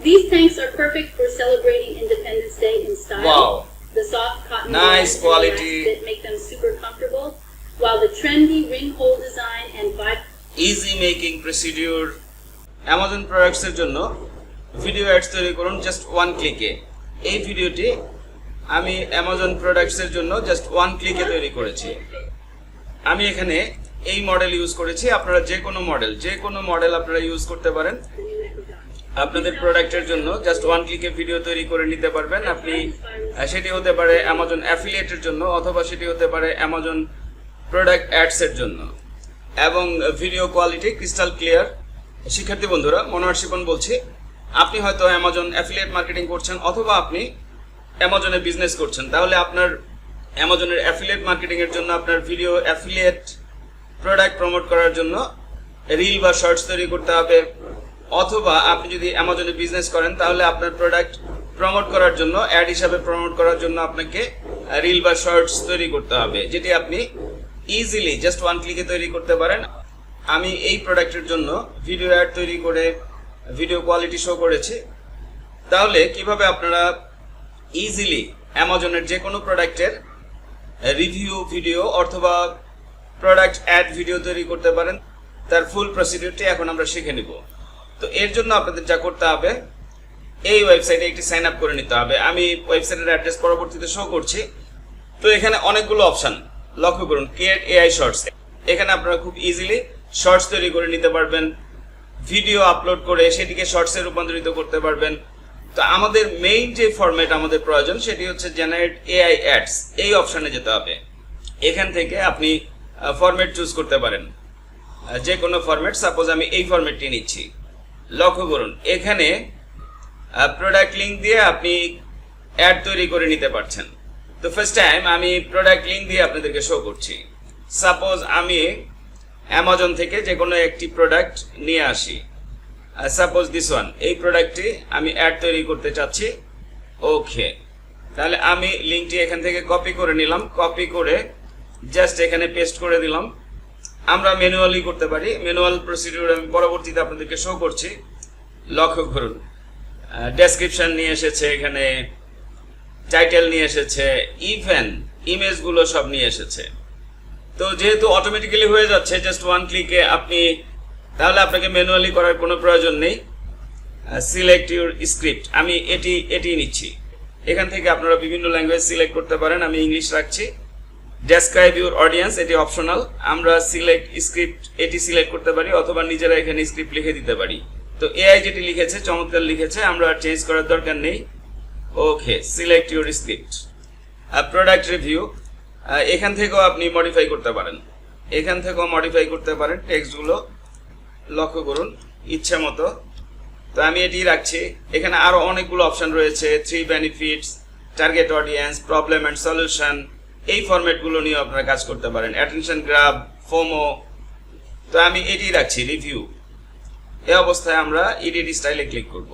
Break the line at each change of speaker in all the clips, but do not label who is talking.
These tanks are perfect for celebrating Independence Day in style.
Wow.
The soft cotton
Nice
bands
quality.
and that make them super comfortable, while the trendy ring hole design and vibe.
Easy making procedure. Amazon প্রোডাক্টসের জন্য video ads তৈরি করুন just one ক্লিকে। এই ভিডিওটি আমি Amazon প্রোডাক্টসের জন্য just one ক্লিকে তৈরি করেছি। আমি এখানে এই মডেল ইউজ করেছি, আপনারা যে কোনো মডেল আপনারা ইউজ করতে পারেন। আপনাদের প্রোডাক্টের জন্য জাস্ট ওয়ান ক্লিকে ভিডিও তৈরি করে নিতে পারবেন। আপনি সেটি হতে পারে অ্যামাজন অ্যাফিলিয়েটের জন্য, অথবা সেটি হতে পারে অ্যামাজন প্রোডাক্ট অ্যাডসের জন্য, এবং ভিডিও কোয়ালিটি ক্রিস্টাল ক্লিয়ার। শিক্ষার্থী বন্ধুরা, মনোয়ার শিপন বলছি। আপনি হয়তো অ্যামাজন অ্যাফিলিয়েট মার্কেটিং করছেন, অথবা আপনি অ্যামাজনে বিজনেস করছেন। তাহলে আপনার অ্যামাজনের অ্যাফিলিয়েট মার্কেটিংয়ের জন্য আপনার ভিডিও অ্যাফিলিয়েট প্রোডাক্ট প্রমোট করার জন্য রিল বা শর্টস তৈরি করতে হবে, অথবা আপনি যদি অ্যামাজনে বিজনেস করেন তাহলে আপনার প্রোডাক্ট প্রমোট করার জন্য, অ্যাড হিসাবে প্রমোট করার জন্য আপনাকে রিল বা শর্টস তৈরি করতে হবে, যেটি আপনি ইজিলি জাস্ট ওয়ান ক্লিকে তৈরি করতে পারেন। আমি এই প্রোডাক্টের জন্য ভিডিও অ্যাড তৈরি করে ভিডিও কোয়ালিটি শো করেছি। তাহলে কিভাবে আপনারা ইজিলি অ্যামাজনের যে কোনো প্রোডাক্টের রিভিউ ভিডিও অথবা প্রোডাক্ট অ্যাড ভিডিও তৈরি করতে পারেন, তার ফুল প্রসিডিউরটি এখন আমরা শিখে নিব। তো এর জন্য আপনাদের যা করতে হবে, এই ওয়েবসাইটে একটি সাইন আপ করে নিতে হবে। আমি ওয়েবসাইটের অ্যাড্রেস পরবর্তীতে শো করছি। তো এখানে অনেকগুলো অপশন লক্ষ্য করুন। ক্রিয়েট এআই শর্টস, এখানে আপনারা খুব ইজিলি শর্টস তৈরি করে নিতে পারবেন, ভিডিও আপলোড করে সেটিকে শর্টসে রূপান্তরিত করতে পারবেন। তো আমাদের মেইন যে ফরম্যাট আমাদের প্রয়োজন সেটি হচ্ছে জেনারেট এআই অ্যাডস। এই অপশনে যেতে হবে। এখান থেকে আপনি ফরম্যাট চুজ করতে পারেন, যে কোনো ফরম্যাট। সাপোজ আমি এই ফরম্যাটটি নিচ্ছি। লক্ষ্য করুন, এখানে প্রোডাক্ট লিঙ্ক দিয়ে আপনি অ্যাড তৈরি করে নিতে পারছেন। তো ফার্স্ট টাইম আমি প্রোডাক্ট লিঙ্ক দিয়ে আপনাদেরকে শো করছি। সাপোজ আমি অ্যামাজন থেকে যে কোনো একটি প্রোডাক্ট নিয়ে আসি, সাপোজ দিস ওয়ান। এই প্রোডাক্টটি আমি অ্যাড তৈরি করতে চাচ্ছি। ওকে, তাহলে আমি লিঙ্কটি এখান থেকে কপি করে নিলাম। কপি করে জাস্ট এখানে পেস্ট করে দিলাম। আমরা ম্যানুয়ালি করতে পারি, ম্যানুয়াল প্রসিডিউর আমি পরবর্তীতে আপনাদেরকে শো করছি। লক্ষ্য করুন, ডেসক্রিপশন নিয়ে এসেছে, এখানে টাইটেল নিয়ে এসেছে, ইভেন ইমেজগুলো সব নিয়ে এসেছে। তো যেহেতু অটোমেটিক্যালি হয়ে যাচ্ছে জাস্ট ওয়ান ক্লিকে আপনি, তাহলে আপনাকে ম্যানুয়ালি করার কোনো প্রয়োজন নেই। সিলেক্ট ইউর স্ক্রিপ্ট, আমি এটি নিচ্ছি। এখান থেকে আপনারা বিভিন্ন ল্যাঙ্গুয়েজ সিলেক্ট করতে পারেন। আমি ইংলিশ রাখছি। ডেসক্রাইব ইউর অডিয়েন্স, এটি অপশনাল। আমরা সিলেক্ট স্ক্রিপ্ট এটি সিলেক্ট করতে পারি, অথবা নিজেরা এখানে স্ক্রিপ্ট লিখে দিতে পারি। তো এআই যেটি লিখেছে চমৎকার লিখেছে, আমরা চেঞ্জ করার দরকার নেই। Okay, select your script. Product review, এখান থেকেও আপনি মডিফাই করতে পারেন, টেক্সটগুলো। লক্ষ্য করুন, ইচ্ছে মতো। তো আমি এটি রাখছি। এখানে আরো অনেকগুলো অপশন রয়েছে, 3 benefits, target audience, problem and solution. এই ফরম্যাটগুলো নিয়ে আপনারা কাজ করতে পারেন। Attention grab, FOMO. তো আমি এটি রাখছি, রিভিউ। এই অবস্থায় আমরা এডিট স্টাইলে ক্লিক করব।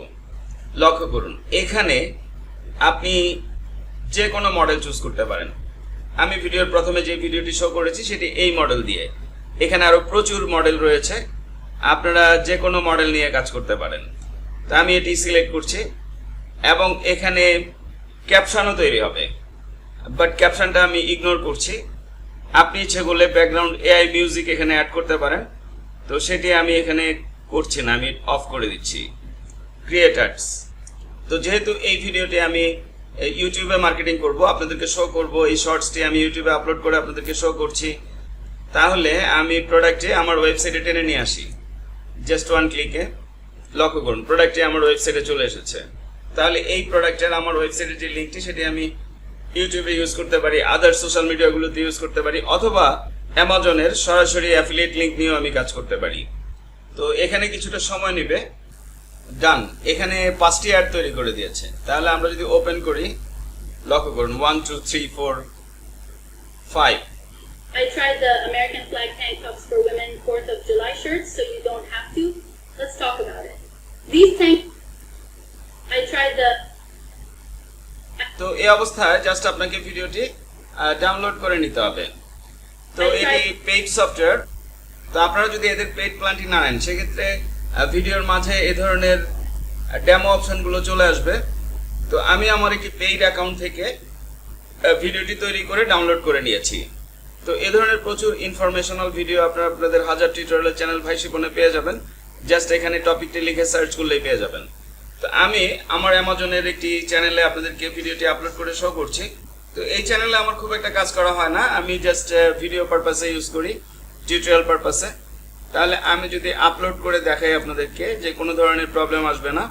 লক্ষ্য করুন, এখানে আপনি যে কোনো মডেল চুজ করতে পারেন। আমি ভিডিওর প্রথমে যে ভিডিওটি শো করেছি সেটি এই মডেল দিয়ে। এখানে আরো প্রচুর মডেল রয়েছে, আপনারা যে কোনো মডেল নিয়ে কাজ করতে পারেন। তো আমি এটি সিলেক্ট করছি, এবং এখানে ক্যাপশনও তৈরি হবে, বাট ক্যাপশনটা আমি ইগনোর করছি। আপনি ইচ্ছে করলে ব্যাকগ্রাউন্ড এআই মিউজিক এখানে অ্যাড করতে পারেন। তো সেটি আমি এখানে করছি না, আমি অফ করে দিচ্ছি। ক্রিয়েটার্স, তো যেহেতু এই ভিডিওটি আমি ইউটিউবে মার্কেটিং করব, আপনাদেরকে শো করব, এই শর্টসটি আমি ইউটিউবে আপলোড করে আপনাদেরকে শো করছি, তাহলে আমি প্রোডাক্টে আমার ওয়েবসাইটে টেনে নিয়ে আসি জাস্ট ওয়ান ক্লিকে। লক্ষ্য করুন, প্রোডাক্টটি আমার ওয়েবসাইটে চলে এসেছে। তাহলে এই প্রোডাক্টের আমার ওয়েবসাইটের যে লিঙ্কটি সেটি আমি ইউটিউবে ইউজ করতে পারি, আদার সোশ্যাল মিডিয়াগুলোতে ইউজ করতে পারি, অথবা অ্যামাজনের সরাসরি অ্যাফিলিয়েট লিঙ্ক নিয়েও আমি কাজ করতে পারি। তো এখানে কিছুটা সময় নেবে। ডান, এখানে 5টি অ্যাড তৈরি করে দিয়েছে। তাহলে আমরা যদি ওপেন করি, লক্ষ্য করুন, 1 2 3 4 5।
I tried the American flag tank tops for women 4th of July shirts, so you don't have to. Let's talk about it. These tank I tried the
তো এই অবস্থায় জাস্ট আপনাকে ভিডিওটি ডাউনলোড করে নিতে হবে। তো এটি পেইড সফটওয়্যার। তো আপনারা যদি এদের পেইড প্ল্যানটি না নেন, সেক্ষেত্রে ভিডিওর মাঝে এই ধরনের ডেমো অপশনগুলো চলে আসবে। তো আমি আমার একটি পেইড অ্যাকাউন্ট থেকে ভিডিওটি তৈরি করে ডাউনলোড করে নিয়েছি। তো এই ধরনের প্রচুর ইনফরমেশনাল ভিডিও আপনারা আপনাদের হাজার টিউটোরিয়াল চ্যানেল ভাই শিপনে পেয়ে যাবেন। জাস্ট এখানে টপিকটি লিখে সার্চ করলেই পেয়ে যাবেন। তো আমি আমার অ্যামাজনের একটি চ্যানেলে আপনাদেরকে ভিডিওটি আপলোড করে শো করছি। তো এই চ্যানেলে আমার খুব একটা কাজ করা হয় না, আমি জাস্ট ভিডিও পারপাসে ইউজ করি, টিউটোরিয়াল পারপাসে। তাহলে আমি যদি আপলোড করে দেখাই আপনাদেরকে, যে কোনো ধরনের প্রবলেম আসবে না।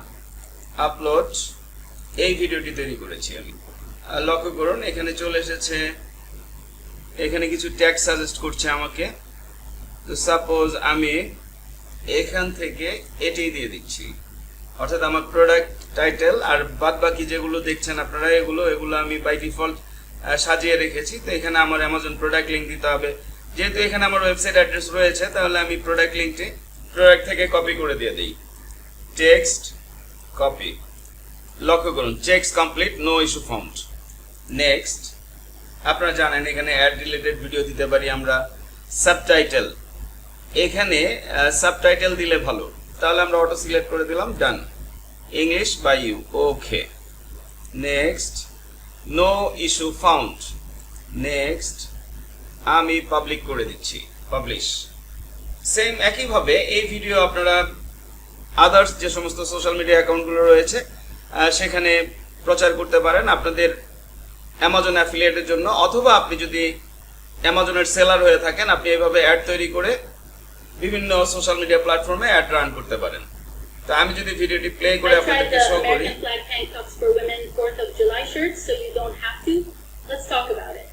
আপলোড, এই ভিডিওটি তৈরি করেছি আমি। লক্ষ্য করুন এখানে চলে এসেছে, এখানে কিছু ট্যাগ সাজেস্ট করছে আমাকে। তো সাপোজ আমি এখান থেকে এটাই দিয়ে দিচ্ছি, অর্থাৎ আমার প্রোডাক্ট টাইটেল আর বাদ বাকি যেগুলো দেখছেন আপনারা এগুলো আমি বাই ডিফল্ট সাজিয়ে রেখেছি। তো এখানে আমার অ্যামাজন প্রোডাক্ট লিঙ্ক দিতে হবে। যেহেতু এখানে আমার ওয়েবসাইট অ্যাড্রেস রয়েছে, তাহলে আমি প্রোডাক্ট লিঙ্কটি প্রোডাক্ট থেকে কপি করে দিয়ে দিই। টেক্সট কপি, লক্ষ্য করুন text complete, no issue found. Next, আপনারা জানেন এখানে অ্যাড রিলেটেড ভিডিও দিতে পারি আমরা। সাবটাইটেল, এখানে সাবটাইটেল দিলে ভালো, তাহলে আমরা অটো সিলেক্ট করে দিলাম, done. English by you, okay. Next, no issue found. Next, আমি পাবলিক করে দিচ্ছি, পাবলিশ। সেম একইভাবে এই ভিডিও আপনারা আদার্স যে সমস্ত সোশ্যাল মিডিয়া অ্যাকাউন্টগুলো রয়েছে সেখানে প্রচার করতে পারেন আপনাদের অ্যামাজন অ্যাফিলিয়েটের জন্য, অথবা আপনি যদি অ্যামাজনের সেলার হয়ে থাকেন, আপনি এইভাবে অ্যাড তৈরি করে বিভিন্ন সোশ্যাল মিডিয়া প্ল্যাটফর্মে অ্যাড রান করতে পারেন। তো আমি যদি ভিডিওটি প্লে করে
I tried
আপনাদেরকে
the
শো করি,
American flag tank tops for women 4th of July shirts, so you don't have to. Let's talk about it.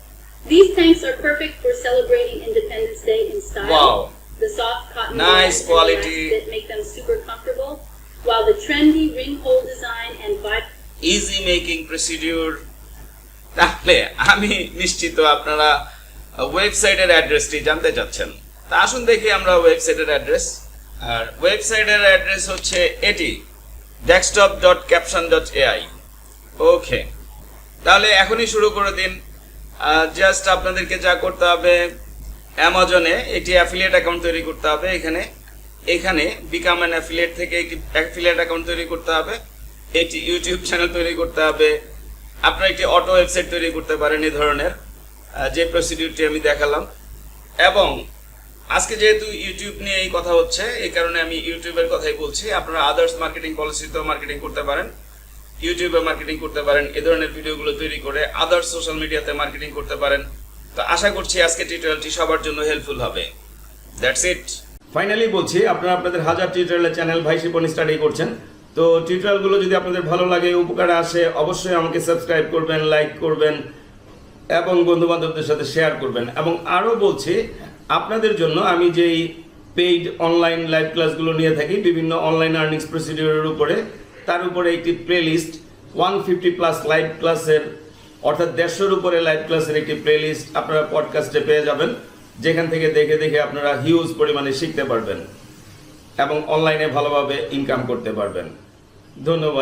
These tanks are perfect for celebrating Independence Day in style.
Wow.
The soft cotton
Nice
bands and
quality.
that make them super comfortable, while the trendy ring hole design and vibe.
Easy making procedure. তাহলে আমি নিশ্চিত আপনারা ওয়েবসাইটের অ্যাড্রেসটি জানতে চাচ্ছেন। তা আসুন দেখি আমরা ওয়েবসাইটের অ্যাড্রেস। আর ওয়েবসাইটের অ্যাড্রেস হচ্ছে এটি, desktop.caption.ai। ওকে, তাহলে এখনই শুরু করে দিন। জাস্ট আপনাদেরকে যা করতে হবে, অ্যামাজনে এটি অ্যাফিলিয়েট অ্যাকাউন্ট তৈরি করতে হবে। এখানে বিকাম অ্যান অ্যাফিলিয়েট থেকে একটি অ্যাফিলিয়েট অ্যাকাউন্ট তৈরি করতে হবে, একটি ইউটিউব চ্যানেল তৈরি করতে হবে, আপনারা একটি অটো ওয়েবসাইট তৈরি করতে পারেন এই ধরনের, যে প্রসিডিউরটি আমি দেখালাম। এবং আজকে যেহেতু ইউটিউব নিয়ে এই কথা হচ্ছে, এই কারণে আমি ইউটিউবের কথাই বলছি। আপনারা আদার্স মার্কেটিং পলিসিতেও মার্কেটিং করতে পারেন, ইউটিউবে মার্কেটিং করতে পারেন, এ ধরনের ভিডিওগুলো তৈরি করে আদার্স সোশ্যাল মিডিয়াতে মার্কেটিং করতে পারেন। তো আশা করছি আজকে টিউটোরিয়ালটি সবার জন্য হেল্পফুল হবে। That's it. ফাইনালি বলছি, আপনারা আপনাদের হাজার টিউটোরিয়ালের চ্যানেল ভাই শিপন স্টাডি করছেন। তো টিউটোরিয়ালগুলো যদি আপনাদের ভালো লাগে, উপকারে আসে, অবশ্যই আমাকে সাবস্ক্রাইব করবেন, লাইক করবেন এবং বন্ধু বান্ধবদের সাথে শেয়ার করবেন। এবং আরও বলছি, আপনাদের জন্য আমি যেই পেইড অনলাইন লাইভ ক্লাসগুলো নিয়ে থাকি বিভিন্ন অনলাইন আর্নিংস প্রসিডিউরের উপরে, তার উপরে একটি প্লেলিস্ট 150+ লাইভ ক্লাসের, অর্থাৎ 150-এর উপরে লাইভ ক্লাসের একটি প্লেলিস্ট আপনারা পডকাস্টে পেয়ে যাবেন, যেখান থেকে দেখে দেখে আপনারা হিউজ পরিমাণে শিখতে পারবেন এবং অনলাইনে ভালোভাবে ইনকাম করতে পারবেন। ধন্যবাদ।